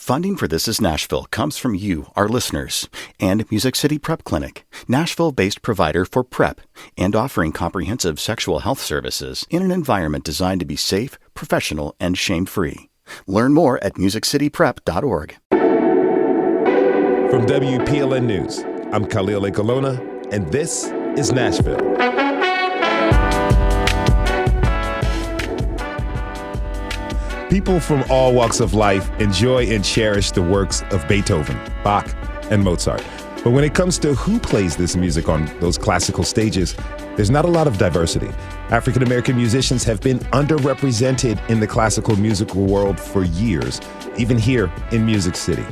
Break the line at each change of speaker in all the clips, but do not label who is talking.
Funding for This is Nashville comes from you, our listeners, and Music City Prep Clinic, Nashville-based provider for PrEP and offering comprehensive sexual health services in an environment designed to be safe, professional, and shame-free. Learn more at musiccityprep.org.
From WPLN News, I'm Khalil Ekolona, and this is Nashville. People from all walks of life enjoy and cherish the works of Beethoven, Bach, and Mozart. But when it comes to who plays this music on those classical stages, there's not a lot of diversity. African-American musicians have been underrepresented in the classical musical world for years, even here in Music City.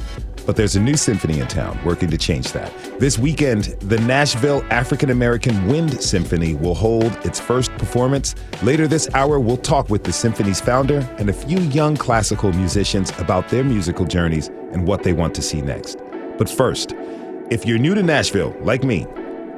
But there's a new symphony in town working to change that. This weekend, the Nashville African-American Wind Symphony will hold its first performance. Later this hour, we'll talk with the symphony's founder and a few young classical musicians about their musical journeys and what they want to see next. But first, if you're new to Nashville, like me,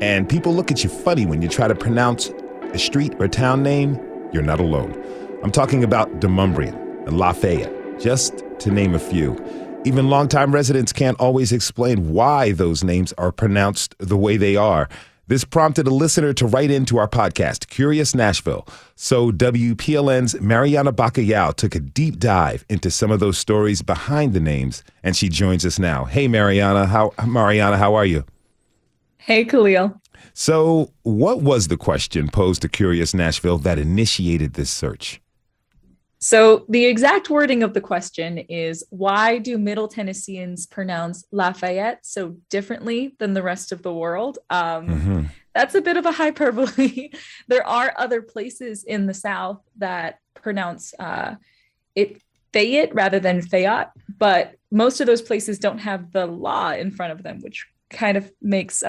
and people look at you funny when you try to pronounce a street or town name, you're not alone. I'm talking about Demonbreun and Lafayette, just to name a few. Even longtime residents can't always explain why those names are pronounced the way they are. This prompted a listener to write into our podcast, Curious Nashville. So WPLN's Mariana Bacallao took a deep dive into some of those stories behind the names, and she joins us now. Hey, Mariana, how are you?
Hey, Khalil.
So what was the question posed to Curious Nashville that initiated this search?
So the exact wording of the question is, why do Middle Tennesseans pronounce Lafayette so differently than the rest of the world? That's a bit of a hyperbole. There are other places in the South that pronounce it Fayette rather than Fayette, but most of those places don't have the law in front of them, which kind of makes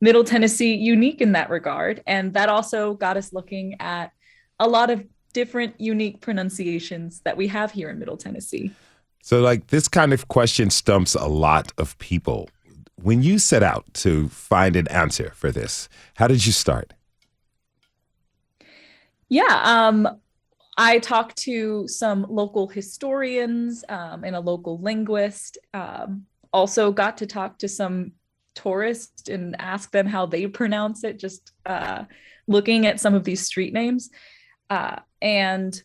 Middle Tennessee unique in that regard. And that also got us looking at a lot of different unique pronunciations that we have here in Middle Tennessee.
So like this kind of question stumps a lot of people. When you set out to find an answer for this, how did you start?
Yeah, I talked to some local historians and a local linguist. Also got to talk to some tourists and ask them how they pronounce it, just looking at some of these street names. And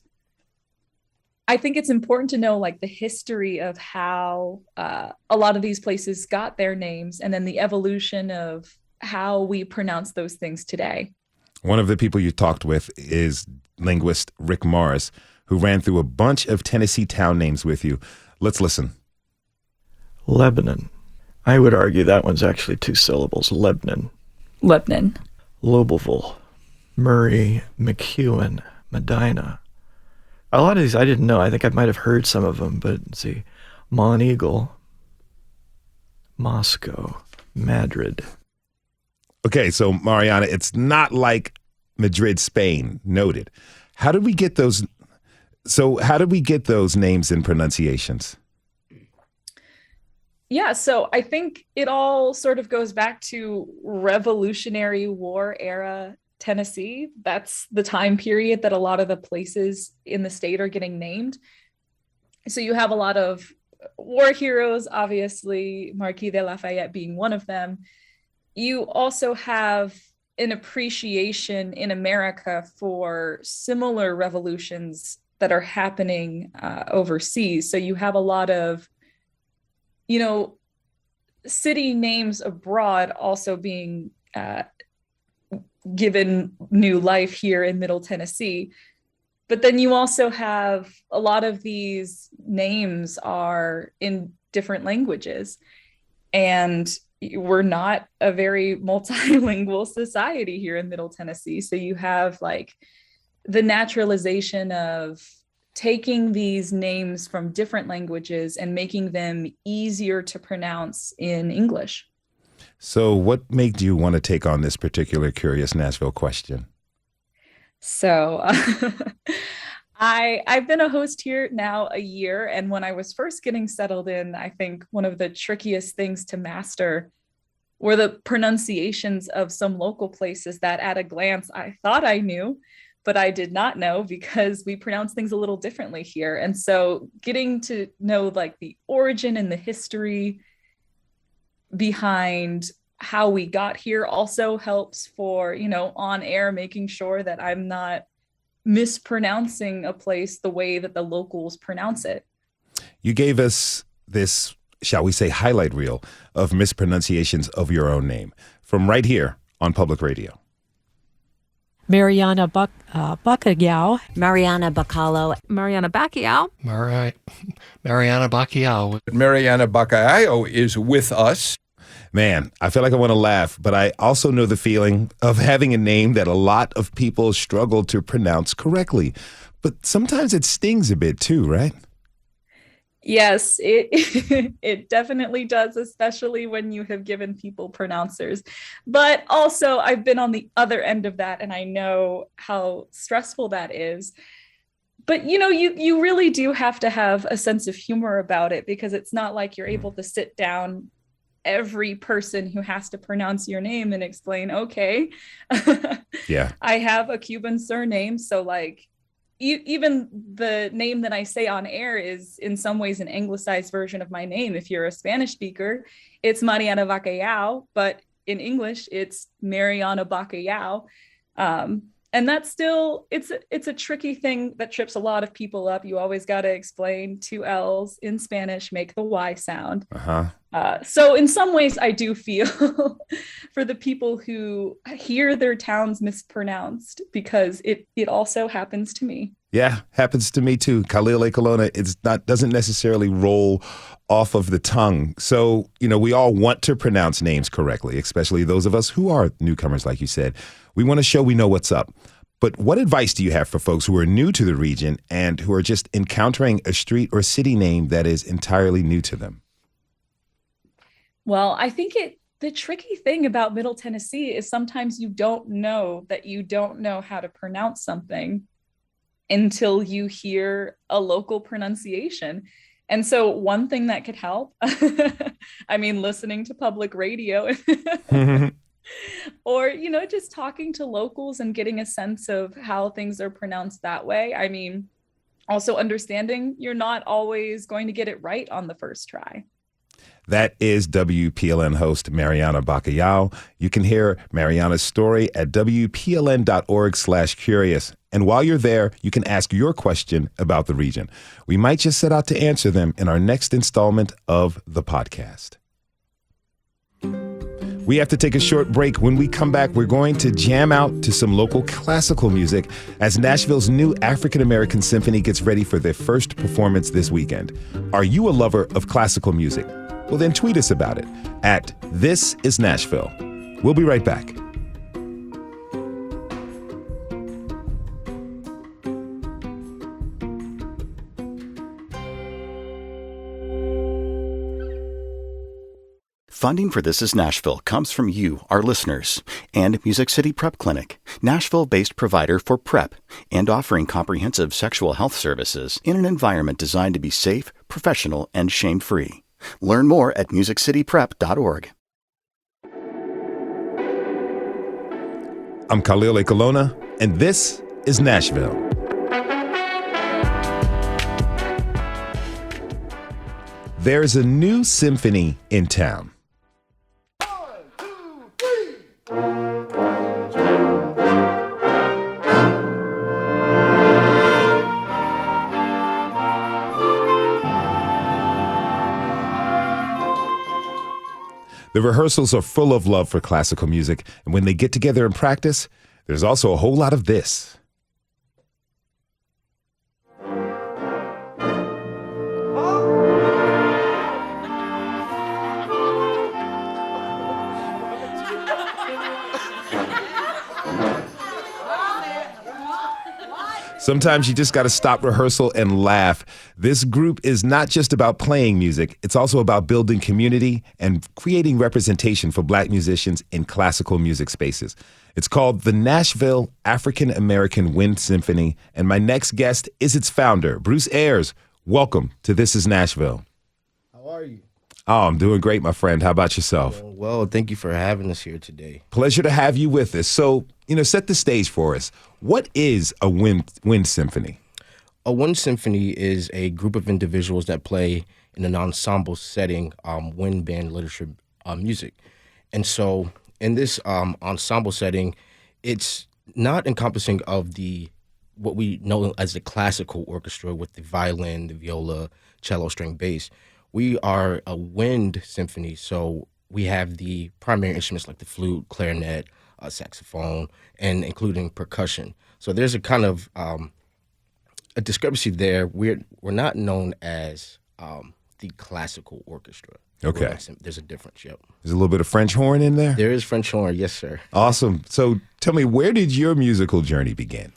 I think it's important to know like the history of how a lot of these places got their names and then the evolution of how we pronounce those things today.
One of the people you talked with is linguist Rick Morris, who ran through a bunch of Tennessee town names with you. Let's listen.
Lebanon. I would argue that one's actually two syllables. Lebanon. Lobelville. Murray, McEwen, Medina. A lot of these I didn't know. I think I might have heard some of them, but let's see. Monteagle, Moscow, Madrid.
Okay, so Mariana, it's not like Madrid, Spain. Noted. How did we get those? So how did we get those names and pronunciations?
Yeah, so I think it all sort of goes back to Revolutionary War era Tennessee. That's the time period that a lot of the places in the state are getting named. So you have a lot of war heroes, obviously, Marquis de Lafayette being one of them. You also have an appreciation in America for similar revolutions that are happening overseas. So you have a lot of, city names abroad also being given new life here in Middle Tennessee. But then you also have a lot of these names are in different languages. And we're not a very multilingual society here in Middle Tennessee. So you have like the naturalization of taking these names from different languages and making them easier to pronounce in English.
So what made you want to take on this particular Curious Nashville question?
So I've been a host here now a year. And when I was first getting settled in, I think one of the trickiest things to master were the pronunciations of some local places that at a glance I thought I knew, but I did not know because we pronounce things a little differently here. And so getting to know like the origin and the history behind how we got here also helps for, on air, making sure that I'm not mispronouncing a place the way that the locals pronounce it.
You gave us this, shall we say, highlight reel of mispronunciations of your own name from right here on public radio.
Mariana Bacalhau.
Mariana Bacalhau.
Mariana Bacalhau.
Mariana Bacalhau.
Mariana Bacalhau is with us.
Man, I feel like I want to laugh, but I also know the feeling of having a name that a lot of people struggle to pronounce correctly. But sometimes it stings a bit too, right?
Yes, it definitely does, especially when you have given people pronouncers. But also, I've been on the other end of that, and I know how stressful that is. But, you really do have to have a sense of humor about it, because it's not like you're able to sit down every person who has to pronounce your name and explain, okay,
yeah,
I have a Cuban surname, so like, even the name that I say on air is in some ways an anglicized version of my name. If you're a Spanish speaker, it's Mariana Bacalhau, but in English, it's Mariana Bacalhau. And that's still, it's a tricky thing that trips a lot of people up. You always got to explain 2 L's in Spanish, make the Y sound. So in some ways, I do feel for the people who hear their towns mispronounced, because it also happens to me.
Yeah, happens to me too. Kalile Kelowna, doesn't necessarily roll off of the tongue. So, we all want to pronounce names correctly, especially those of us who are newcomers, like you said. We want to show we know what's up. But what advice do you have for folks who are new to the region and who are just encountering a street or city name that is entirely new to them?
Well, I think the tricky thing about Middle Tennessee is sometimes you don't know that you don't know how to pronounce something until you hear a local pronunciation. And so one thing that could help, listening to public radio or, just talking to locals and getting a sense of how things are pronounced that way. Also understanding you're not always going to get it right on the first try.
That is WPLN host Mariana Bacalhau. You can hear Mariana's story at WPLN.org/curious. And while you're there, you can ask your question about the region. We might just set out to answer them in our next installment of the podcast. We have to take a short break. When we come back, we're going to jam out to some local classical music as Nashville's new African-American Symphony gets ready for their first performance this weekend. Are you a lover of classical music? Well, then tweet us about it at This Is Nashville. We'll be right back.
Funding for This Is Nashville comes from you, our listeners, and Music City Prep Clinic, Nashville-based provider for PrEP and offering comprehensive sexual health services in an environment designed to be safe, professional, and shame-free. Learn more at musiccityprep.org.
I'm Kalile Kelowna, and this is Nashville. There's a new symphony in town. The rehearsals are full of love for classical music, and when they get together and practice, there's also a whole lot of this. Sometimes you just got to stop rehearsal and laugh. This group is not just about playing music. It's also about building community and creating representation for Black musicians in classical music spaces. It's called the Nashville African American Wind Symphony, and my next guest is its founder, Bruce Ayers. Welcome to This Is Nashville.
How are you?
Oh, I'm doing great, my friend. How about yourself?
Well, thank you for having us here today.
Pleasure to have you with us. So, set the stage for us. What is a wind symphony?
A wind symphony is a group of individuals that play in an ensemble setting, wind band literature music. And so in this ensemble setting, it's not encompassing of what we know as the classical orchestra with the violin, the viola, cello, string, bass. We are a wind symphony, so we have the primary instruments like the flute, clarinet, saxophone, and including percussion. So there's a kind of a discrepancy there. We're not known as the classical orchestra.
Okay.
There's a difference, yep.
There's a little bit of French horn in there?
There is French horn, yes, sir.
Awesome. So tell me, where did your musical journey begin?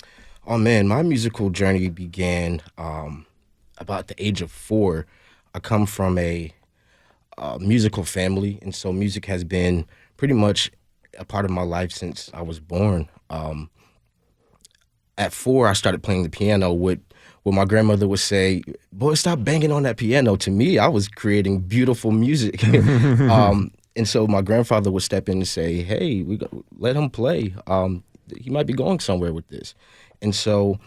Oh, man, my musical journey began about the age of 4. I come from a musical family, and so music has been pretty much a part of my life since I was born. At 4, I started playing the piano with what my grandmother would say, "Boy, stop banging on that piano." To me, I was creating beautiful music. And so my grandfather would step in and say, "Hey, let him play. He might be going somewhere with this." And so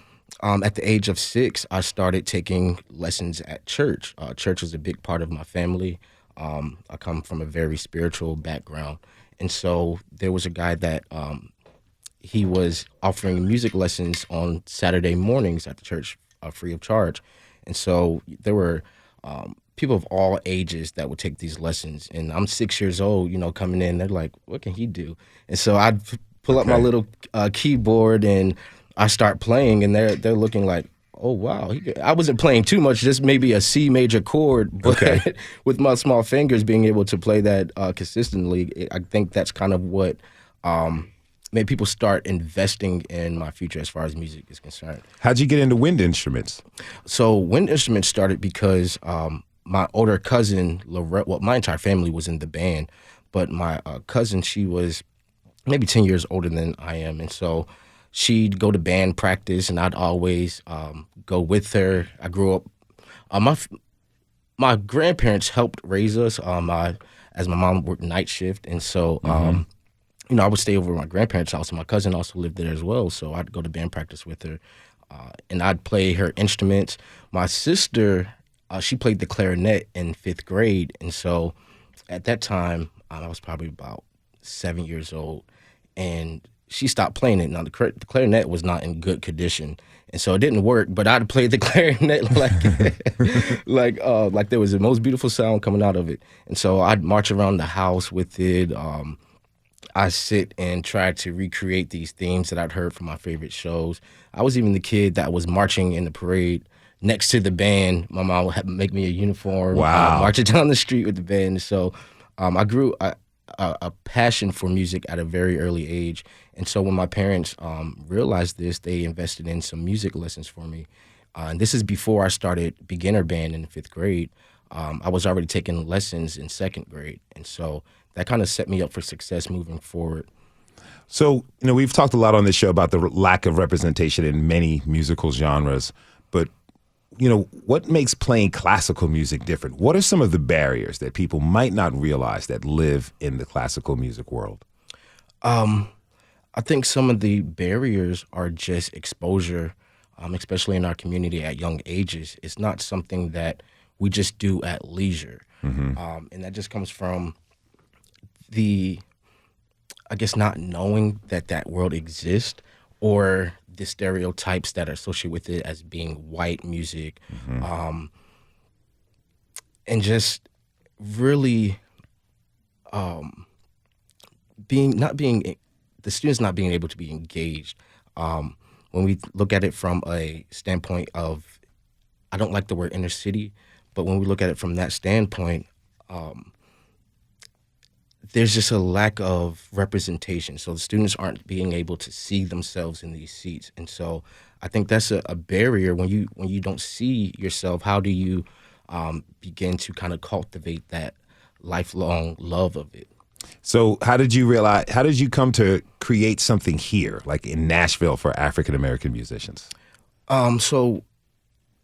at the age of 6, I started taking lessons at church. Church is a big part of my family. I come from a very spiritual background. And so there was a guy that he was offering music lessons on Saturday mornings at the church, free of charge. And so there were people of all ages that would take these lessons. And I'm 6 years old, coming in, they're like, "What can he do?" And so I'd pull up my little keyboard and I start playing, and they're looking like, "Oh, wow." I wasn't playing too much, just maybe a C major chord, but with my small fingers being able to play that consistently, I think that's kind of what made people start investing in my future as far as music is concerned.
How'd you get into wind instruments?
So wind instruments started because my older cousin, Lorette, my entire family was in the band, but my cousin, she was maybe 10 years older than I am, and so she'd go to band practice, and I'd always go with her. I grew up. My grandparents helped raise us. As my mom worked night shift, and so I would stay over at my grandparents' house, and my cousin also lived there as well. So I'd go to band practice with her, and I'd play her instruments. My sister, she played the clarinet in 5th grade, and so at that time I was probably about 7 years old, and she stopped playing it. Now, the clarinet was not in good condition, and so it didn't work, but I'd play the clarinet like there was the most beautiful sound coming out of it. And so I'd march around the house with it. I sit and try to recreate these themes that I'd heard from my favorite shows. I was even the kid that was marching in the parade next to the band. My mom would make me a uniform, marching down the street with the band. So I grew a passion for music at a very early age. And so when my parents realized this, they invested in some music lessons for me. And this is before I started beginner band in 5th grade. I was already taking lessons in 2nd grade. And so that kind of set me up for success moving forward.
So, we've talked a lot on this show about the lack of representation in many musical genres, but, what makes playing classical music different? What are some of the barriers that people might not realize that live in the classical music world?
I think some of the barriers are just exposure, especially in our community at young ages. It's not something that we just do at leisure. And that just comes from not knowing that world exists, or the stereotypes that are associated with it as being white music, and just really the students not being able to be engaged. When we look at it from a standpoint of, I don't like the word inner city, but when we look at it from that standpoint, there's just a lack of representation. So the students aren't being able to see themselves in these seats. And so I think that's a barrier. When you don't see yourself, how do you begin to kind of cultivate that lifelong love of it?
So how did you come to create something here, like in Nashville, for African-American musicians?
So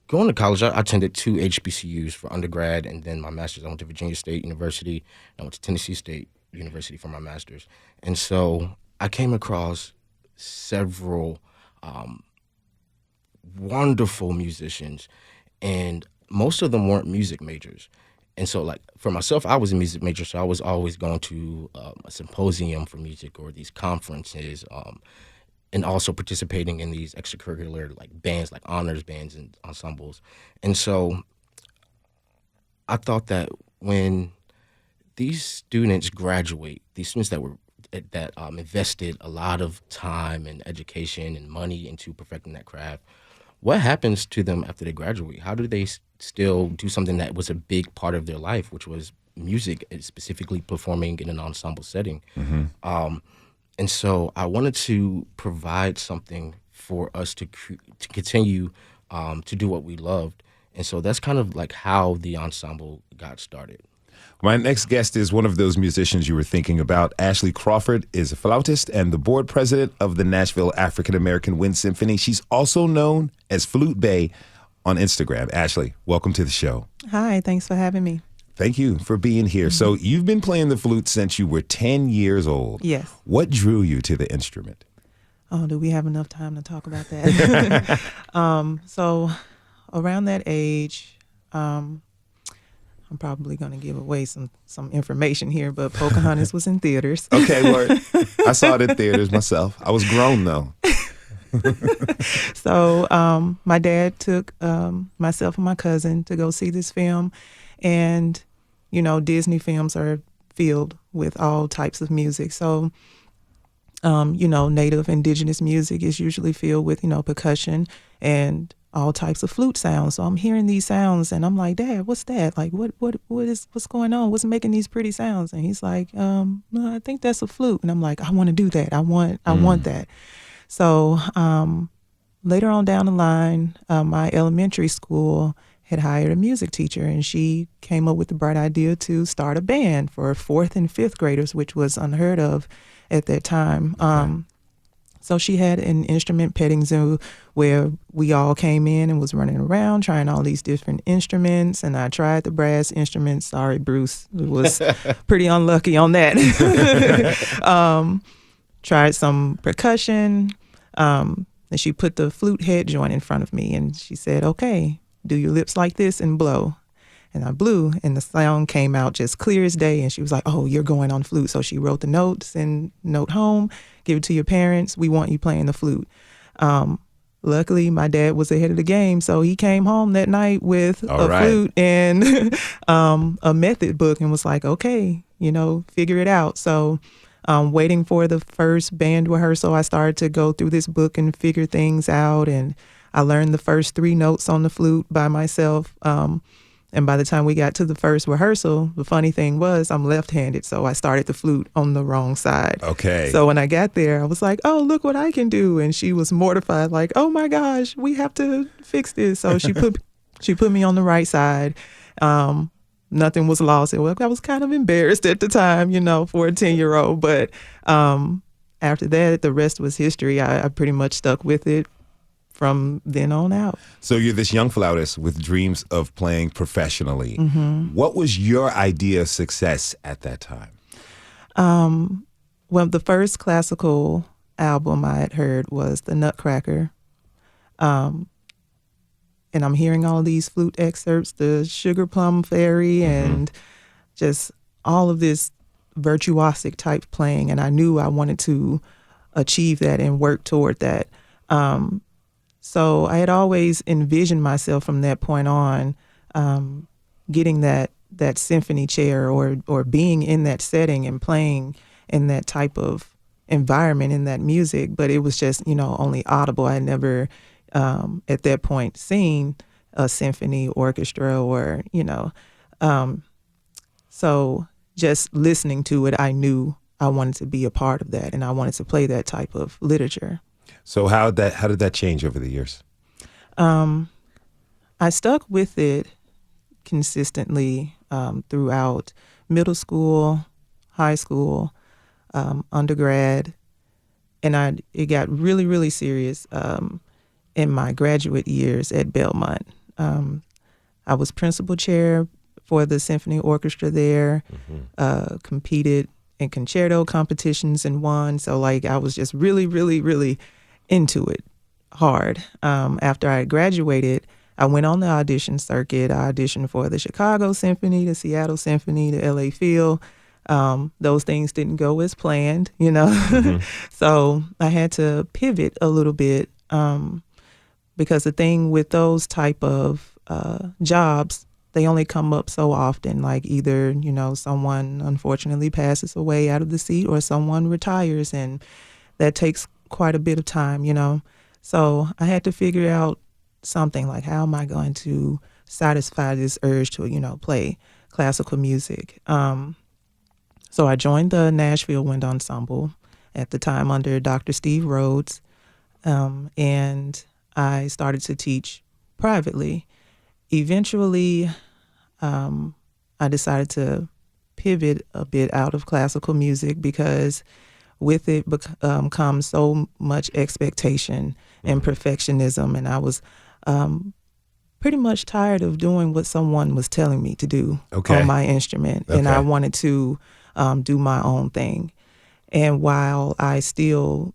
going to college, I attended 2 HBCUs for undergrad, and then my master's, I went to Virginia State University, and I went to Tennessee State University for my master's. And so I came across several wonderful musicians, and most of them weren't music majors. And so, like, for myself, I was a music major, so I was always going to a symposium for music or these conferences, and also participating in these extracurricular like bands, like honors bands and ensembles. And so I thought that when these students graduate, these students that invested a lot of time and education and money into perfecting that craft, what happens to them after they graduate? How do they still do something that was a big part of their life, which was music, specifically performing in an ensemble setting? And so I wanted to provide something for us to continue to do what we loved. And so that's kind of like how the ensemble got started.
My next guest is one of those musicians you were thinking about. Ashley Crawford is a flautist and the board president of the Nashville African American Wind Symphony. She's also known as Flute Bay on Instagram. Ashley, welcome to the show.
Hi, thanks for having me.
Thank you for being here. So you've been playing the flute since you were 10 years old.
Yes.
What drew you to the instrument?
Oh, do we have enough time to talk about that? So around that age, I'm probably going to give away some information here, but Pocahontas was in theaters.
Okay, word. I saw it in theaters myself. I was grown, though.
So my dad took myself and my cousin to go see this film. And, you know, Disney films are filled with all types of music. So, you know, native indigenous music is usually filled with, you know, percussion and all types of flute sounds. So I'm hearing these sounds and I'm like, Dad, what's that? Like, what's going on? What's making these pretty sounds? And he's like, no, I think that's a flute. And I'm like, I want to do that. I want that. So later on down the line, my elementary school had hired a music teacher, and she came up with the bright idea to start a band for 4th and 5th graders, which was unheard of at that time. So she had an instrument petting zoo where we all came in and was running around trying all these different instruments, and I tried the brass instruments. Sorry, Bruce, was pretty unlucky on that. Tried some percussion, and she put the flute head joint in front of me, and she said, okay, do your lips like this and blow. And I blew, and the sound came out just clear as day. And she was like, oh, you're going on flute. So she wrote the notes and note home, give it to your parents. We want you playing the flute. Luckily, my dad was ahead of the game. So he came home that night with flute and a method book and was like, okay, you know, figure it out. So waiting for the first band rehearsal, I started to go through this book and figure things out. And I learned the first 3 notes on the flute by myself. And by the time we got to the first rehearsal, the funny thing was I'm left-handed, so I started the flute on the wrong side.
Okay.
So when I got there, I was like, oh, look what I can do. And she was mortified, like, oh my gosh, we have to fix this. So she put me on the right side. Nothing was lost. I was kind of embarrassed at the time, you know, for a 10-year-old. But after that, the rest was history. I pretty much stuck with it from then on out.
So you're this young flautist with dreams of playing professionally.
Mm-hmm.
What was your idea of success at that time?
Well, the first classical album I had heard was The Nutcracker. And I'm hearing all these flute excerpts, the Sugar Plum Fairy, and just all of this virtuosic type playing. And I knew I wanted to achieve that and work toward that. So I had always envisioned myself from that point on getting that symphony chair or being in that setting and playing in that type of environment, in that music. But it was just, you know, only audible. I had never at that point seen a symphony orchestra or, you know. So just listening to it, I knew I wanted to be a part of that and I wanted to play that type of literature.
So how did that change over the years?
I stuck with it consistently throughout middle school, high school, undergrad, and it got really, really serious in my graduate years at Belmont. I was principal chair for the symphony orchestra there, competed in concerto competitions and won. So like I was just really, really, really into it hard. After I graduated, I went on the audition circuit. I auditioned for the Chicago Symphony, the Seattle Symphony, the LA Phil. Those things didn't go as planned, you know. So I had to pivot a little bit because the thing with those type of jobs, they only come up so often. Like either, you know, someone unfortunately passes away out of the seat or someone retires, and that takes quite a bit of time, you know. So I had to figure out something like, how am I going to satisfy this urge to, you know, play classical music? So I joined the Nashville Wind Ensemble at the time under Dr. Steve Rhodes, and I started to teach privately. Eventually, I decided to pivot a bit out of classical music because with it comes so much expectation and perfectionism, and I was pretty much tired of doing what someone was telling me to do on my instrument, and I wanted to do my own thing. And while I still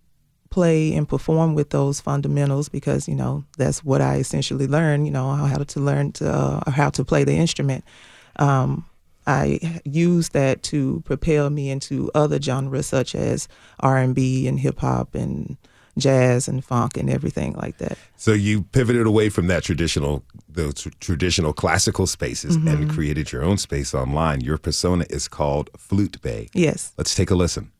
play and perform with those fundamentals, because, you know, that's what I essentially learned, you know, how to play the instrument, I use that to propel me into other genres such as R&B and hip hop and jazz and funk and everything like that.
So you pivoted away from that traditional classical spaces and created your own space online. Your persona is called Flute Bay.
Yes.
Let's take a listen.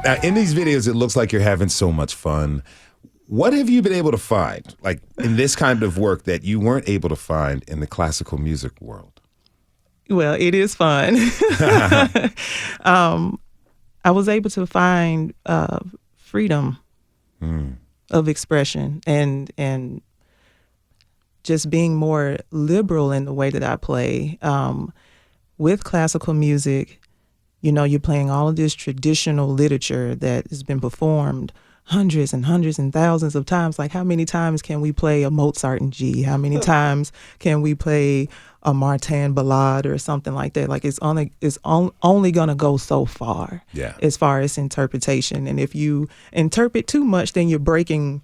Now, in these videos, it looks like you're having so much fun. What have you been able to find, like in this kind of work, that you weren't able to find in the classical music world?
Well, it is fun. I was able to find freedom of expression and just being more liberal in the way that I play. With classical music, you know, you're playing all of this traditional literature that has been performed hundreds and hundreds and thousands of times. Like, how many times can we play a Mozart in G? How many times can we play a Martin ballade or something like that? Like, it's only going to go so far as far as interpretation. And if you interpret too much, then you're breaking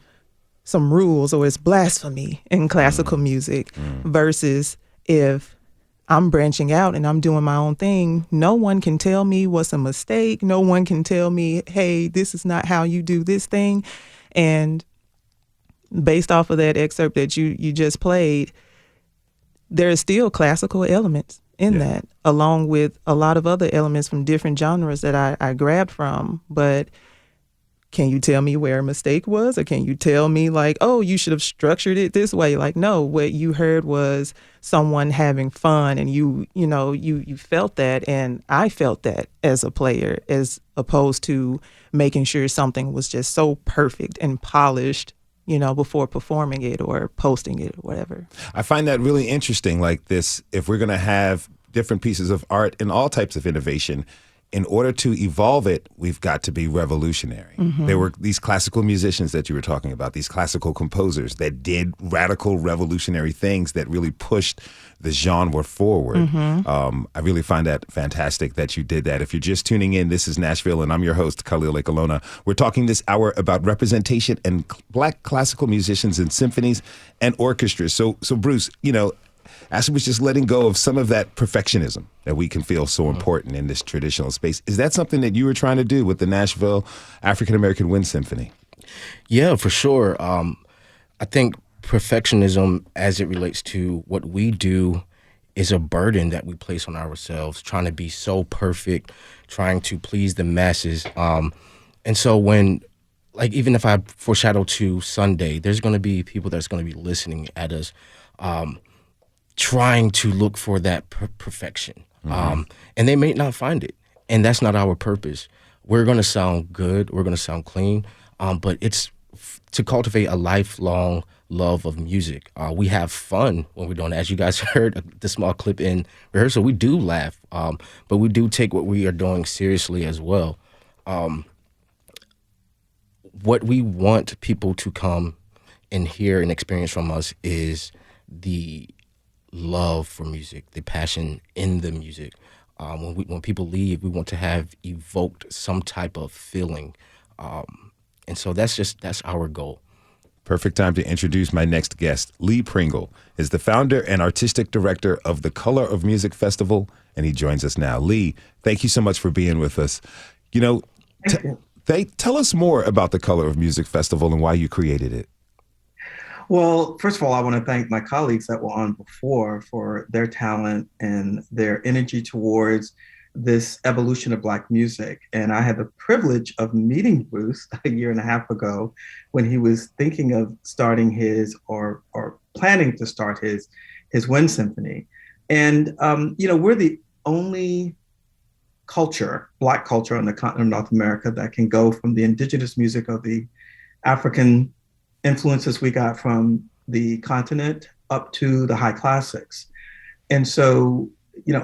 some rules, or it's blasphemy in classical music. Versus if I'm branching out and I'm doing my own thing, no one can tell me what's a mistake. No one can tell me, hey, this is not how you do this thing. And based off of that excerpt that you just played, there are still classical elements in that, along with a lot of other elements from different genres that I grabbed from. But can you tell me where a mistake was? Or can you tell me like, oh, you should have structured it this way? Like, no, what you heard was someone having fun, and you felt that, and I felt that as a player, as opposed to making sure something was just so perfect and polished, you know, before performing it or posting it or whatever.
I find that really interesting. Like this, if we're going to have different pieces of art and all types of innovation, in order to evolve it, we've got to be revolutionary. There were these classical musicians that you were talking about, these classical composers that did radical revolutionary things that really pushed the genre forward. I really find that fantastic that you did that. If you're just tuning in, this is Nashville, and I'm your host, Khalil Ekalona. We're talking this hour about representation and Black classical musicians in symphonies and orchestras. So Bruce, you know, as we was just letting go of some of that perfectionism that we can feel so important in this traditional space. Is that something that you were trying to do with the Nashville African American Wind Symphony?
Yeah, for sure. I think perfectionism, as it relates to what we do, is a burden that we place on ourselves, trying to be so perfect, trying to please the masses. And so when, like, even if I foreshadow to Sunday, there's going to be people that's going to be listening at us, trying to look for that perfection. And they may not find it. And that's not our purpose. We're going to sound good. We're going to sound clean. But it's to cultivate a lifelong love of music. We have fun when we're doing it. As you guys heard the small clip in rehearsal, we do laugh, but we do take what we are doing seriously as well. What we want people to come and hear and experience from us is the love for music, the passion in the music. When people leave, we want to have evoked some type of feeling. And so that's our goal.
Perfect time to introduce my next guest. Lee Pringle is the founder and artistic director of the Color of Music Festival, and he joins us now. Lee, thank you so much for being with us. You know, tell us more about the Color of Music Festival and why you created it.
Well, first of all, I want to thank my colleagues that were on before for their talent and their energy towards this evolution of Black music. And I had the privilege of meeting Bruce a year and a half ago when he was thinking of starting his or planning to start his wind symphony. And, we're the only culture, Black culture on the continent of North America that can go from the indigenous music of the African influences we got from the continent up to the high classics. And so,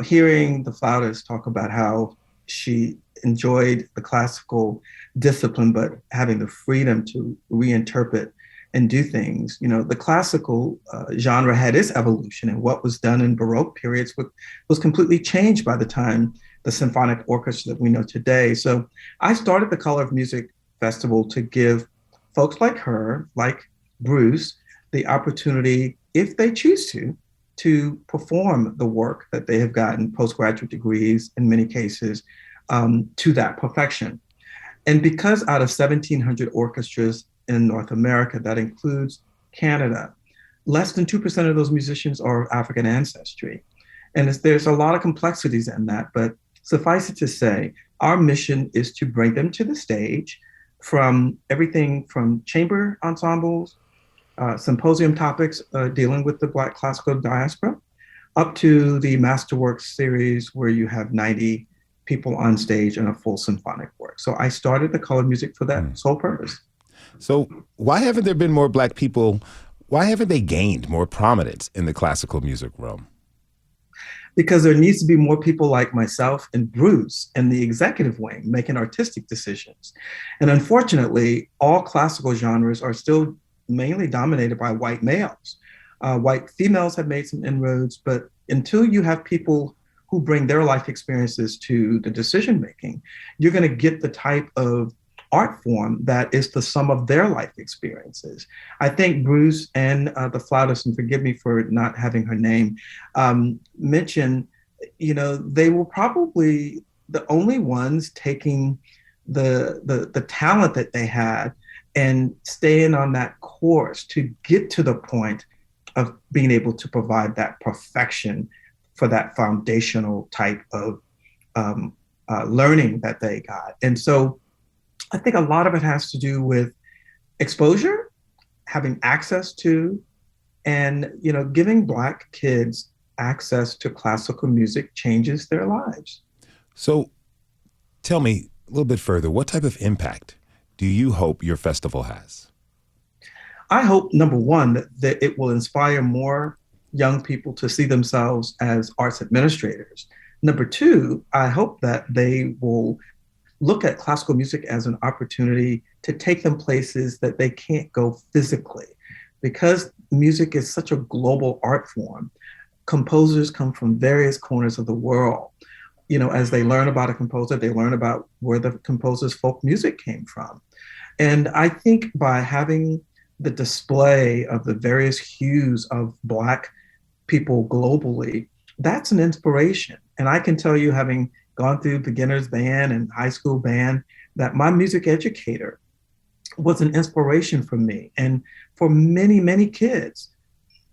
hearing the flautist talk about how she enjoyed the classical discipline, but having the freedom to reinterpret and do things, the classical genre had its evolution, and what was done in Baroque periods was completely changed by the time the symphonic orchestra that we know today. So I started the Color of Music Festival to give folks like her, like Bruce, the opportunity, if they choose to perform the work that they have gotten postgraduate degrees, in many cases, to that perfection. And because out of 1,700 orchestras in North America, that includes Canada, less than 2% of those musicians are of African ancestry. And there's a lot of complexities in that, but suffice it to say, our mission is to bring them to the stage, from everything from chamber ensembles, symposium topics dealing with the Black classical diaspora, up to the Masterworks series where you have 90 people on stage in a full symphonic work. So I started the Color Music for that sole purpose.
So why haven't there been more Black people? Why haven't they gained more prominence in the classical music realm?
Because there needs to be more people like myself and Bruce in the executive wing making artistic decisions. And unfortunately, all classical genres are still mainly dominated by white males. White females have made some inroads, but until you have people who bring their life experiences to the decision making, you're going to get the type of art form that is the sum of their life experiences. I think Bruce and the flautist, and forgive me for not having her name, mentioned, they were probably the only ones taking the talent that they had and staying on that course to get to the point of being able to provide that perfection for that foundational type of learning that they got. And so I think a lot of it has to do with exposure, having access to, and giving Black kids access to classical music changes their lives.
So tell me a little bit further, what type of impact do you hope your festival has?
I hope, number one, that it will inspire more young people to see themselves as arts administrators. Number two, I hope that they will look at classical music as an opportunity to take them places that they can't go physically. Because music is such a global art form, composers come from various corners of the world. As they learn about a composer, they learn about where the composer's folk music came from. And I think by having the display of the various hues of Black people globally, that's an inspiration. And I can tell you, having gone through beginner's band and high school band, that my music educator was an inspiration for me. And for many, many kids,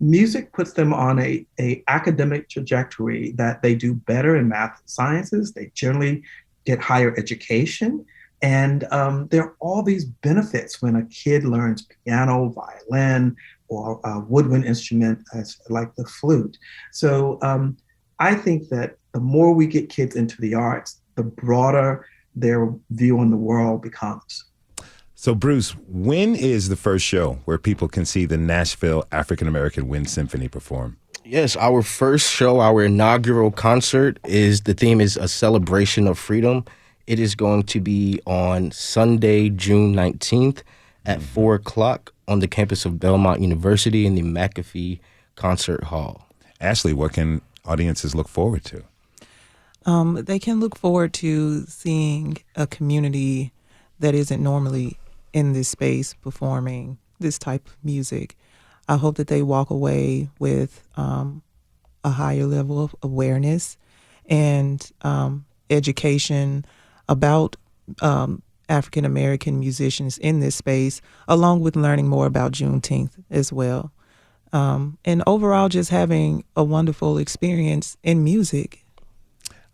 music puts them on a academic trajectory that they do better in math and sciences. They generally get higher education. And there are all these benefits when a kid learns piano, violin, or a woodwind instrument like the flute. So I think that the more we get kids into the arts, the broader their view on the world becomes.
So, Bruce, when is the first show where people can see the Nashville African American Wind Symphony perform?
Yes, our first show, our inaugural concert, the theme is a celebration of freedom. It is going to be on Sunday, June 19th at 4 o'clock on the campus of Belmont University in the McAfee Concert Hall.
Ashley, what can audiences look forward to?
They can look forward to seeing a community that isn't normally in this space performing this type of music. I hope that they walk away with a higher level of awareness and education about African American musicians in this space, along with learning more about Juneteenth as well. And overall, just having a wonderful experience in music.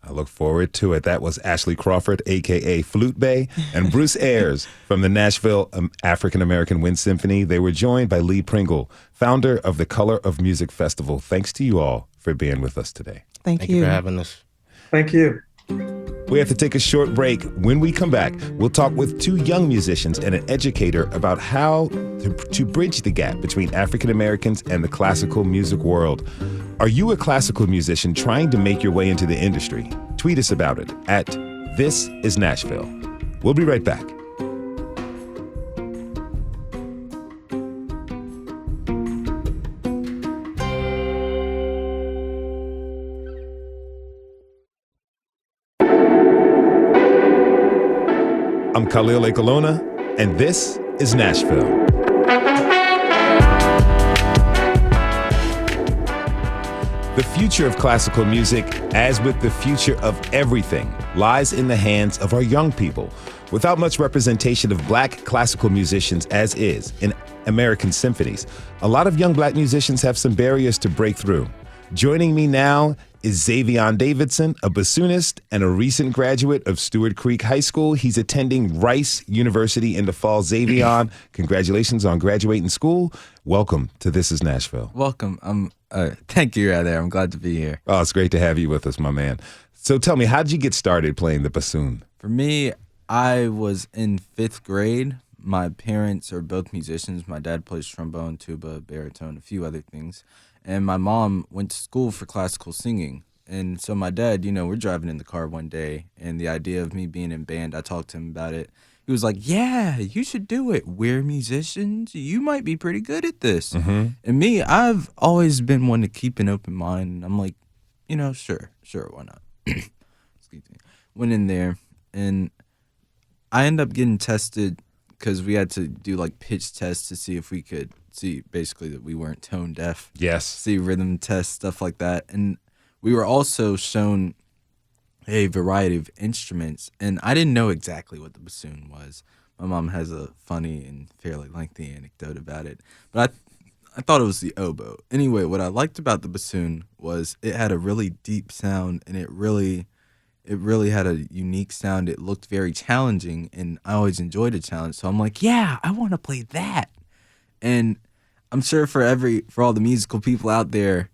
I look forward to it. That was Ashley Crawford, a.k.a. Flute Bay, and Bruce Ayers from the Nashville African American Wind Symphony. They were joined by Lee Pringle, founder of the Color of Music Festival. Thanks to you all for being with us today.
Thank you.
Thank you for having us.
Thank you.
We have to take a short break. When we come back, we'll talk with two young musicians and an educator about how to bridge the gap between African Americans and the classical music world. Are you a classical musician trying to make your way into the industry? Tweet us about it at This Is Nashville. We'll be right back. I'm Khalil Ekalona, and this is Nashville. The future of classical music, as with the future of everything, lies in the hands of our young people. Without much representation of Black classical musicians as is in American symphonies, a lot of young Black musicians have some barriers to break through. Joining me now is Xayvion Davidson, a bassoonist and a recent graduate of Stewart Creek High School. He's attending Rice University in the fall. Xayvion, congratulations on graduating school. Welcome to This Is Nashville.
Welcome. Thank you, Rather. I'm glad to be here.
Oh, it's great to have you with us, my man. So tell me, how did you get started playing the bassoon?
For me, I was in 5th grade. My parents are both musicians. My dad plays trombone, tuba, baritone, a few other things. And my mom went to school for classical singing. And so my dad, we're driving in the car one day, and the idea of me being in band, I talked to him about it. He was like, yeah, you should do it. We're musicians. You might be pretty good at this. Mm-hmm. And me, I've always been one to keep an open mind. And I'm like, sure, why not? Excuse me. Went in there, and I ended up getting tested because we had to do like pitch tests to see if we could see basically that we weren't tone deaf.
Yes.
See rhythm tests, stuff like that. And we were also shown a variety of instruments, and I didn't know exactly what the bassoon was. My mom has a funny and fairly lengthy anecdote about it, but I thought it was the oboe. Anyway, what I liked about the bassoon was it had a really deep sound, and it really had a unique sound. It looked very challenging, and I always enjoyed a challenge. So I'm like, yeah, I want to play that. And I'm sure for all the musical people out there,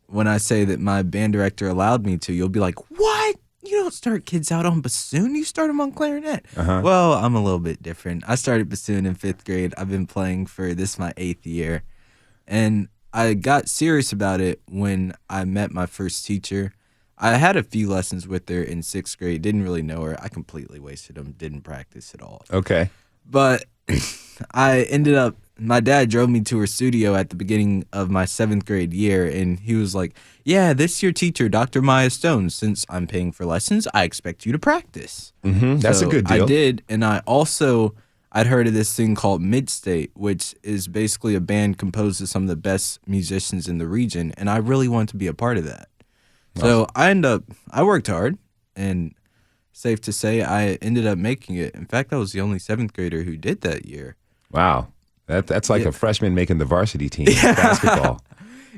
when I say that my band director allowed me to, you'll be like, what? You don't start kids out on bassoon. You start them on clarinet. Uh-huh. Well, I'm a little bit different. I started bassoon in 5th grade. I've been playing for my 8th year. And I got serious about it when I met my first teacher. I had a few lessons with her in 6th grade. Didn't really know her. I completely wasted them. Didn't practice at all.
Okay.
But my dad drove me to her studio at the beginning of my 7th grade year, and he was like, yeah, this is your teacher, Dr. Maya Stone. Since I'm paying for lessons, I expect you to practice.
Mm-hmm. That's a good deal.
I did, and I'd heard of this thing called Midstate, which is basically a band composed of some of the best musicians in the region, and I really wanted to be a part of that. Awesome. So I worked hard, and safe to say, I ended up making it. In fact, I was the only 7th grader who did that year.
Wow. That's like a freshman making the varsity team in basketball.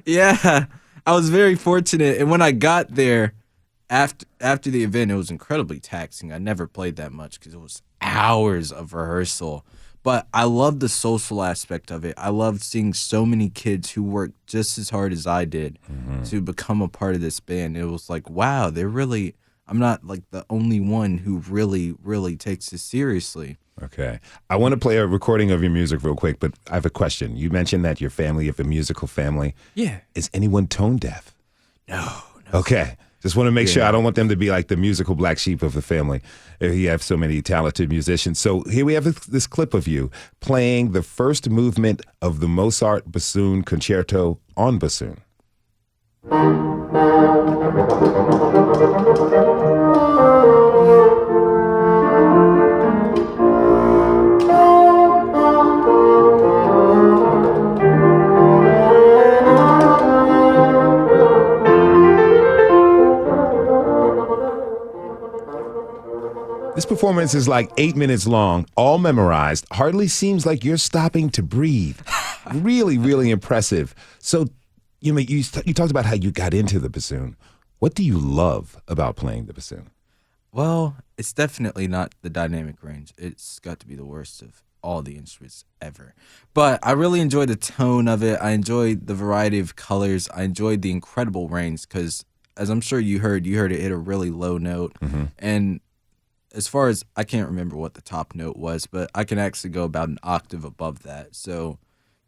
Yeah, I was very fortunate. And when I got there, after the event, it was incredibly taxing. I never played that much because it was hours of rehearsal. But I loved the social aspect of it. I loved seeing so many kids who worked just as hard as I did to become a part of this band. It was like, wow, I'm not like the only one who really, really takes this seriously.
Okay. I want to play a recording of your music real quick, but I have a question. You mentioned that your family, you have a musical family.
Yeah.
Is anyone tone deaf?
No.
Okay. Just want to make sure. I don't want them to be like the musical black sheep of the family. You have so many talented musicians. So here we have this clip of you playing the first movement of the Mozart bassoon concerto on bassoon. This performance is like 8 minutes long, all memorized. Hardly seems like you're stopping to breathe. Really, really impressive. So, you talked about how you got into the bassoon. What do you love about playing the bassoon?
Well, it's definitely not the dynamic range. It's got to be the worst of all the instruments ever. But I really enjoy the tone of it. I enjoy the variety of colors. I enjoyed the incredible range because, as I'm sure you heard it hit a really low note. Mm-hmm. And as far as, I can't remember what the top note was, but I can actually go about an octave above that. So,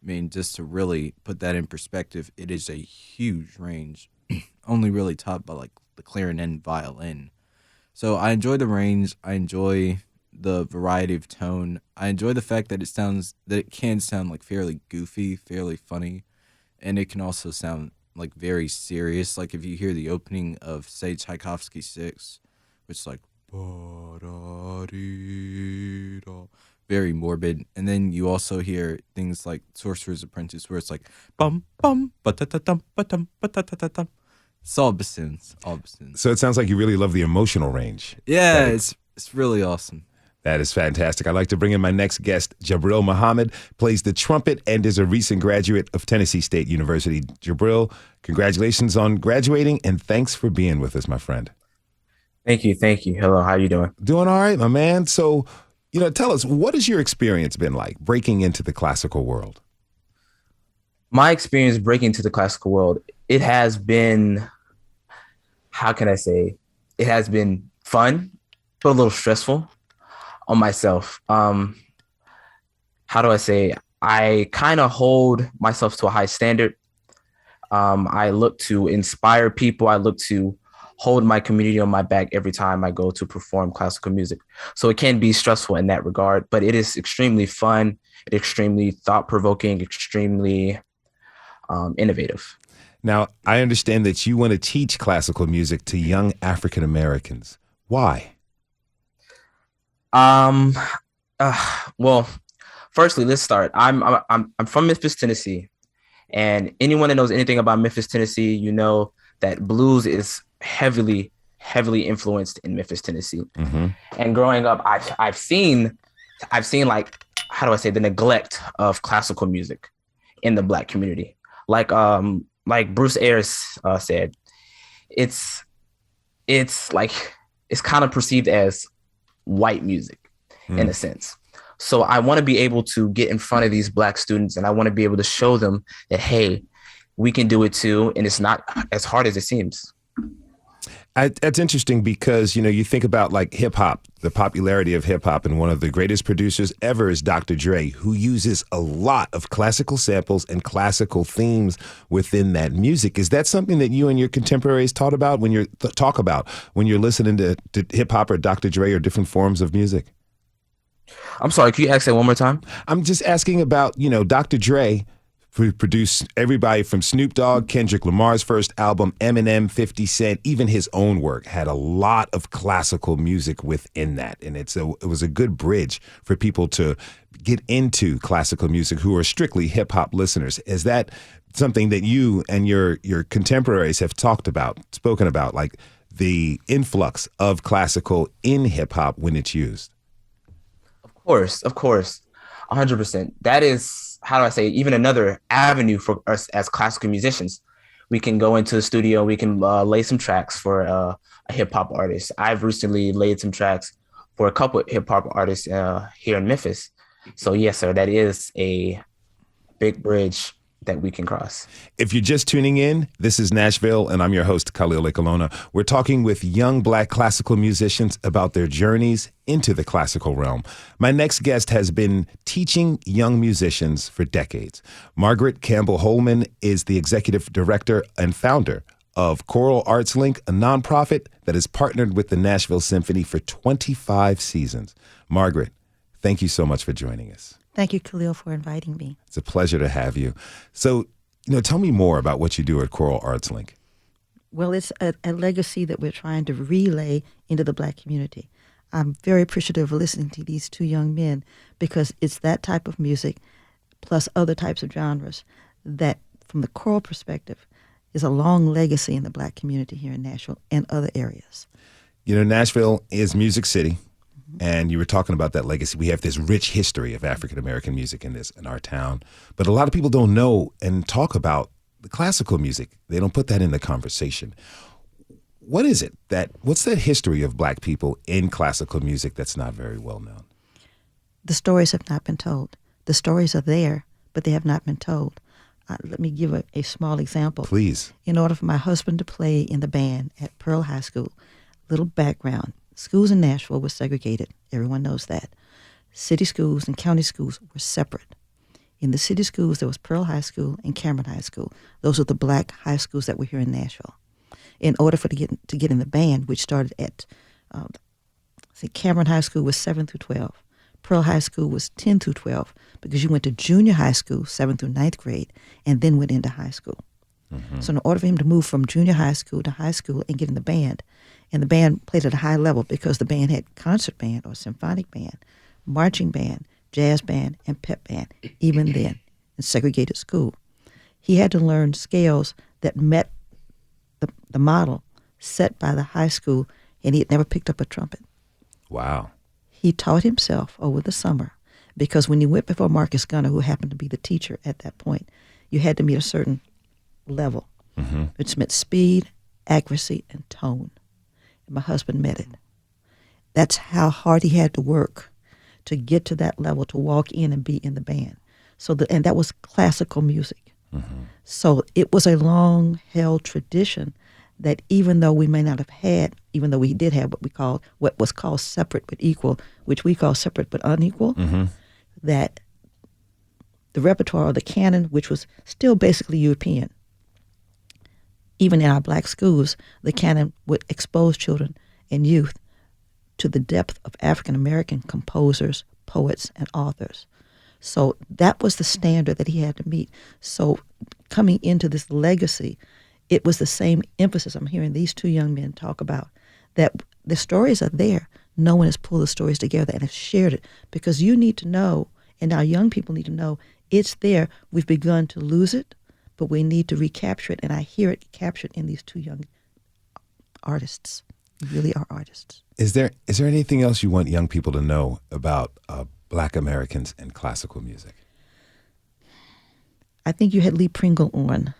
I mean, just to really put that in perspective, it is a huge range, only really topped by like the clarinet and violin. So I enjoy the range. I enjoy the variety of tone. I enjoy the fact that it can sound like fairly goofy, fairly funny, and it can also sound like very serious. Like if you hear the opening of, say, Tchaikovsky 6, which is like very morbid, and then you also hear things like Sorcerer's Apprentice, where it's like bum bum ba-ta-ta-tum ba-tum ba-ta-ta-ta-tum. It's all bassoons,
So it sounds like you really love the emotional range.
Yeah, it's really awesome.
That is fantastic. I'd like to bring in my next guest. Jabril Muhammad plays the trumpet and is a recent graduate of Tennessee State University. Jabril, congratulations on graduating, and thanks for being with us, my friend.
Thank you. Hello, how you doing?
Doing all right, my man. So, tell us, what has your experience been like breaking into the classical world?
My experience breaking into the classical world, it has been, how can I say, it has been fun, but a little stressful on myself. How do I say, I kind of hold myself to a high standard. I look to inspire people. I look to hold my community on my back every time I go to perform classical music. So it can be stressful in that regard, but it is extremely fun, extremely thought-provoking, extremely innovative.
Now, I understand that you want to teach classical music to young African Americans. Why?
Well, firstly, let's start. I'm from Memphis, Tennessee, and anyone that knows anything about Memphis, Tennessee, you know that blues is heavily influenced in Memphis, Tennessee. Mm-hmm. And growing up, I've seen like, how do I say, the neglect of classical music in the Black community. Like Bruce Ayers said, it's kind of perceived as white music in a sense. So I want to be able to get in front of these Black students, and I want to be able to show them that, hey, we can do it too, and it's not as hard as it seems.
That's interesting because, you think about like hip hop, the popularity of hip hop, and one of the greatest producers ever is Dr. Dre, who uses a lot of classical samples and classical themes within that music. Is that something that you and your contemporaries talk about when you're listening to hip hop or Dr. Dre or different forms of music?
I'm sorry, can you ask that one more time?
I'm just asking about, Dr. Dre, who produced everybody from Snoop Dogg, Kendrick Lamar's first album, Eminem, 50 Cent, even his own work had a lot of classical music within that. And it was a good bridge for people to get into classical music who are strictly hip hop listeners. Is that something that you and your contemporaries have spoken about, like the influx of classical in hip hop when it's used?
Of course, 100%. That is, how do I say, even another avenue for us as classical musicians. We can go into the studio, we can lay some tracks for a hip hop artist. I've recently laid some tracks for a couple of hip hop artists here in Memphis. So yes, sir, that is a big bridge that we can cross.
If you're just tuning in, this is Nashville, and I'm your host, Khalil Ekolona. We're talking with young Black classical musicians about their journeys into the classical realm. My next guest has been teaching young musicians for decades. Margaret Campbell Holman is the executive director and founder of Choral Arts Link, a nonprofit that has partnered with the Nashville Symphony for 25 seasons. Margaret, thank you so much for joining us.
Thank you, Khalil, for inviting me.
It's a pleasure to have you. So, tell me more about what you do at Choral Arts Link.
Well, it's a legacy that we're trying to relay into the Black community. I'm very appreciative of listening to these two young men because it's that type of music plus other types of genres that, from the choral perspective, is a long legacy in the Black community here in Nashville and other areas.
Nashville is Music City. And you were talking about that legacy. We have this rich history of African-American music in our town. But a lot of people don't know and talk about the classical music. They don't put that in the conversation. What's that history of Black people in classical music that's not very well known?
The stories have not been told. The stories are there, but they have not been told. Let me give a small example.
Please.
In order for my husband to play in the band at Pearl High School, little background. Schools in Nashville were segregated. Everyone knows that. City schools and county schools were separate. In the city schools, there was Pearl High School and Cameron High School. Those are the Black high schools that were here in Nashville. In order to get in the band, which started at, Cameron High School was 7 through 12. Pearl High School was 10 through 12 because you went to junior high school, 7th through 9th grade, and then went into high school. Mm-hmm. So in order for him to move from junior high school to high school and get in the band, and the band played at a high level because the band had concert band or symphonic band, marching band, jazz band, and pep band, even then, in segregated school. He had to learn scales that met the model set by the high school, and he had never picked up a trumpet.
Wow.
He taught himself over the summer because when you went before Marcus Gunner, who happened to be the teacher at that point, you had to meet a certain level, which meant speed, accuracy, and tone. My husband met it. That's how hard he had to work to get to that level, to walk in and be in the band. And that was classical music. Mm-hmm. So it was a long-held tradition that even though we may not have had, even though we did have what was called separate but equal, which we call separate but unequal, that the repertoire or the canon, which was still basically European, even in our Black schools, the canon would expose children and youth to the depth of African-American composers, poets, and authors. So that was the standard that he had to meet. So coming into this legacy, it was the same emphasis I'm hearing these two young men talk about, that the stories are there. No one has pulled the stories together and has shared it because you need to know, and our young people need to know, it's there. We've begun to lose it, but we need to recapture it, and I hear it captured in these two young artists. They really are artists.
Is there anything else you want young people to know about Black Americans and classical music?
I think you had Lee Pringle on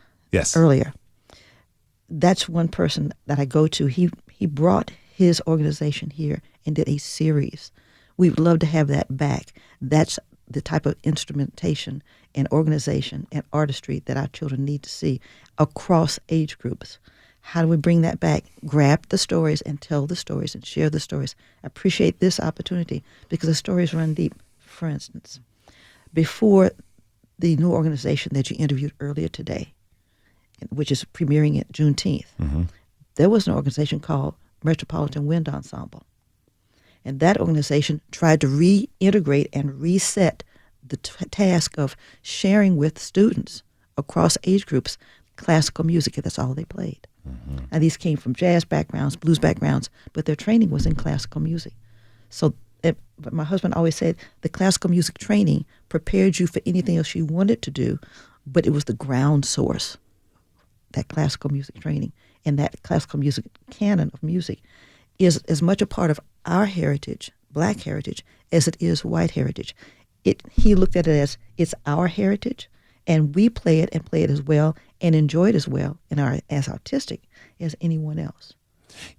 earlier. That's one person that I go to. He brought his organization here and did a series. We would love to have that back. That's the type of instrumentation and organization and artistry that our children need to see across age groups. How do we bring that back? Grab the stories and tell the stories and share the stories. I appreciate this opportunity because the stories run deep. For instance, before the new organization that you interviewed earlier today, which is premiering at Juneteenth, there was an organization called Metropolitan Wind Ensemble. And that organization tried to reintegrate and reset the task of sharing with students across age groups classical music, and that's all they played. And these came from jazz backgrounds, blues backgrounds, but their training was in classical music. So but my husband always said the classical music training prepared you for anything else you wanted to do, but it was the ground source, that classical music training. And that classical music canon of music is as much a part of our heritage, Black heritage, as it is white heritage. He looked at it as it's our heritage, and we play it and play it as well and enjoy it as well as artistic as anyone else.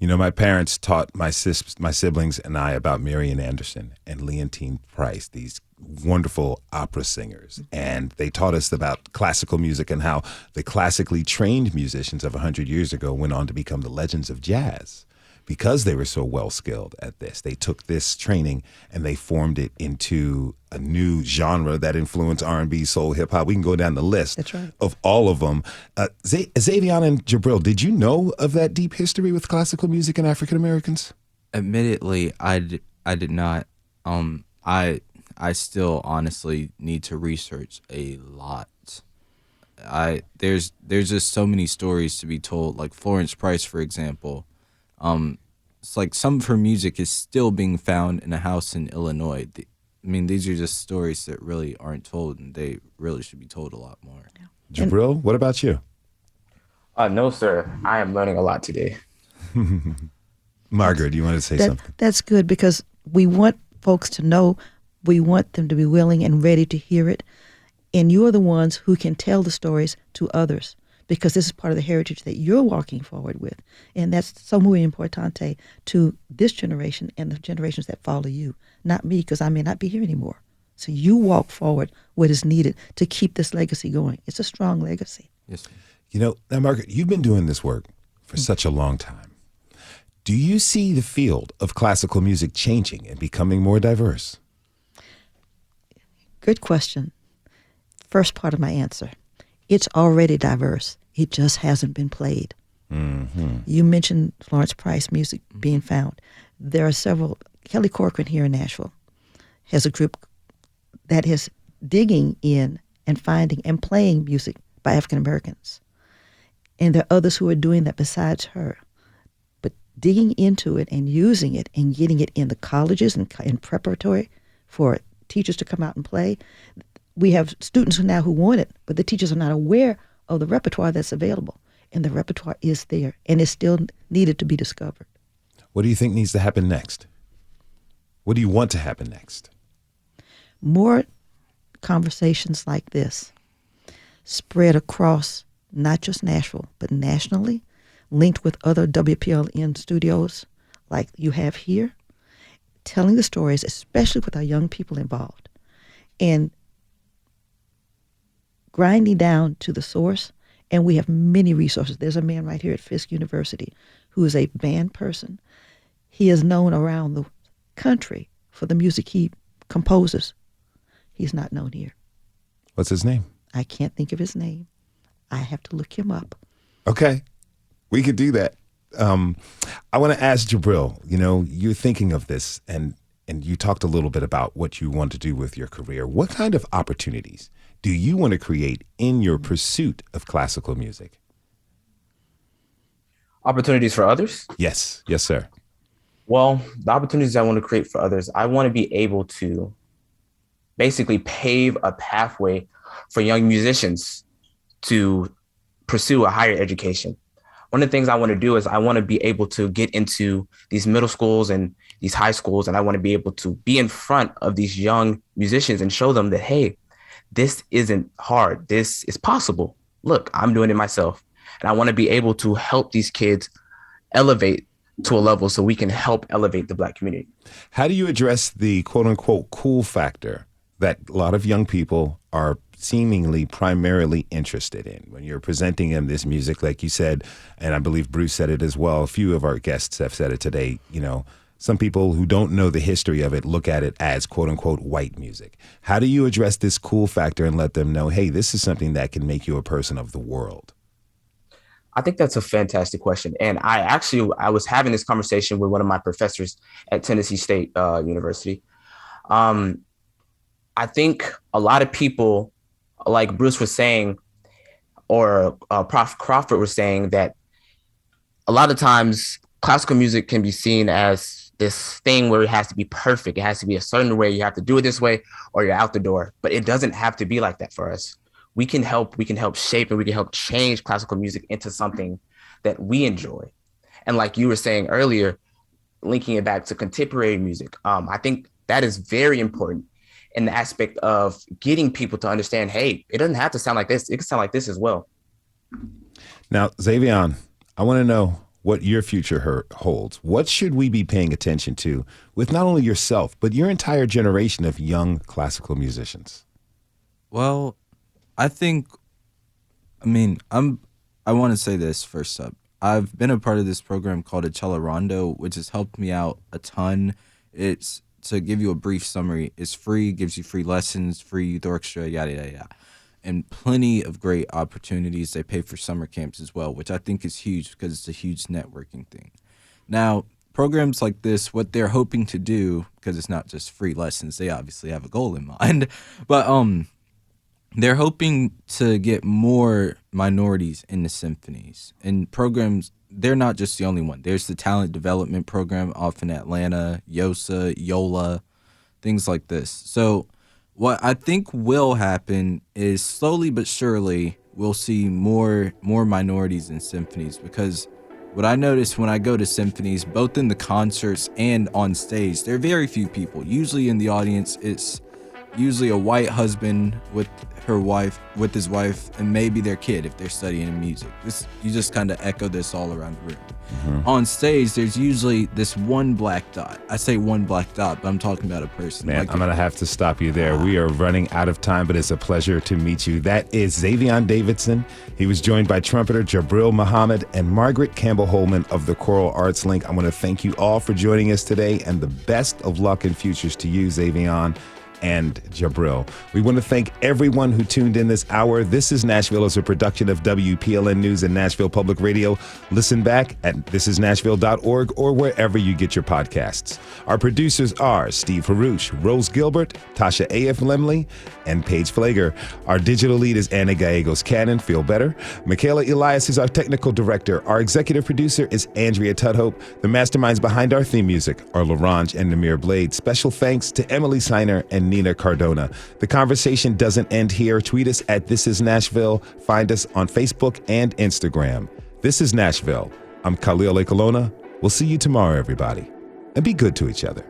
You know, my parents taught my siblings and I about Marian Anderson and Leontine Price, these wonderful opera singers. And they taught us about classical music and how the classically trained musicians of 100 years ago went on to become the legends of jazz. Because they were so well skilled at this, they took this training and they formed it into a new genre that influenced R&B, soul, hip hop. We can go down the list of all of them. Xayvion and Jabril, did you know of that deep history with classical music and African Americans?
Admittedly, I did not. I still honestly need to research a lot. There's just so many stories to be told. Like Florence Price, for example. It's like some of her music is still being found in a house in Illinois. These are just stories that really aren't told, and they really should be told a lot more.
Jabril, what about you?
No, sir. I am learning a lot today.
Margaret, you wanted to say something?
That's good, because we want folks to know, we want them to be willing and ready to hear it. And you're the ones who can tell the stories to others, because this is part of the heritage that you're walking forward with. And that's so muy importante to this generation and the generations that follow you. Not me, because I may not be here anymore. So you walk forward what is needed to keep this legacy going. It's a strong legacy.
Yes.
You know, now, Margaret, you've been doing this work for such a long time. Do you see the field of classical music changing and becoming more diverse?
Good question. First part of my answer. It's already diverse. It just hasn't been played.
Mm-hmm.
You mentioned Florence Price music being found. There are several. Kelly Corcoran here in Nashville has a group that is digging in and finding and playing music by African Americans. And there are others who are doing that besides her. But digging into it and using it and getting it in the colleges and in preparatory for teachers to come out and play. We have students now who want it, but the teachers are not aware of the repertoire that's available. And the repertoire is there, and it's still needed to be discovered.
What do you think needs to happen next? What do you want to happen next?
More conversations like this spread across not just Nashville, but nationally, linked with other WPLN studios like you have here, telling the stories, especially with our young people involved, and grinding down to the source. And we have many resources. There's a man right here at Fisk University who is a band person. He is known around the country for the music he composes. He's not known here.
What's his name?
I can't think of his name. I have to look him up.
Okay, we could do that. I want to ask Jabril, you know, you're thinking of this and you talked a little bit about what you want to do with your career. What kind of opportunities do you want to create in your pursuit of classical music?
Opportunities for others?
Yes. Yes, sir.
Well, the opportunities I want to create for others, I want to be able to basically pave a pathway for young musicians to pursue a higher education. One of the things I want to do is I want to be able to get into these middle schools and these high schools, and I want to be able to be in front of these young musicians and show them that, hey, this isn't hard. This is possible. Look, I'm doing it myself. And I want to be able to help these kids elevate to a level so we can help elevate the Black community.
How do you address the quote unquote cool factor that a lot of young people are seemingly primarily interested in when you're presenting them this music, like you said, and I believe Bruce said it as well. A few of our guests have said it today. You know, some people who don't know the history of it look at it as quote unquote white music. How do you address this cool factor and let them know, hey, this is something that can make you a person of the world?
I think that's a fantastic question. And I was having this conversation with one of my professors at Tennessee State University. I think a lot of people, like Bruce was saying, or Prof. Crawford was saying, that a lot of times classical music can be seen as this thing where it has to be perfect. It has to be a certain way. You have to do it this way or you're out the door. But it doesn't have to be like that for us. We can help shape and we can help change classical music into something that we enjoy. And like you were saying earlier, linking it back to contemporary music, I think that is very important in the aspect of getting people to understand, hey, it doesn't have to sound like this. It can sound like this as well.
Now, Xayvion, I want to know, what your future holds. What should we be paying attention to with not only yourself, but your entire generation of young classical musicians?
Well, I want to say this first up. I've been a part of this program called a Cello Rondo, which has helped me out a ton. It's, to give you a brief summary, it's free, gives you free lessons, free youth orchestra, yada, yada, yada. And plenty of great opportunities. They pay for summer camps as well, which I think is huge because it's a huge networking thing. Now, programs like this, what they're hoping to do, because it's not just free lessons, they obviously have a goal in mind, but they're hoping to get more minorities in the symphonies. And programs, they're not just the only one. There's the talent development program off in Atlanta, YOSA, YOLA, things like this. So what I think will happen is slowly but surely we'll see more minorities in symphonies, because what I notice when I go to symphonies, both in the concerts and on stage, there are very few people. Usually in the audience, it's usually a white husband with his wife, and maybe their kid if they're studying music. You just kind of echo this all around the room. Mm-hmm. On stage, there's usually this one black dot. I say one black dot, but I'm talking about a person.
Man, I'm going to have to stop you there. We are running out of time, but it's a pleasure to meet you. That is Xayvion Davidson. He was joined by trumpeter Jabril Muhammad and Margaret Campbell-Holman of the Choral Arts Link. I want to thank you all for joining us today, and the best of luck and futures to you, Xayvion and Jabril. We want to thank everyone who tuned in this hour. This is Nashville is a production of WPLN News and Nashville Public Radio. Listen back at thisisnashville.org or wherever you get your podcasts. Our producers are Steve Harouche, Rose Gilbert, Tasha A.F. Lemley, and Paige Flager. Our digital lead is Anna Gallegos Cannon. Feel better. Michaela Elias is our technical director. Our executive producer is Andrea Tudhope. The masterminds behind our theme music are LaRange and Namir Blade. Special thanks to Emily Seiner and Nina Cardona. The conversation doesn't end here. Tweet us at This Is Nashville. Find us on Facebook and Instagram. This is Nashville. I'm Khalil Ekalona. We'll see you tomorrow, everybody. And be good to each other.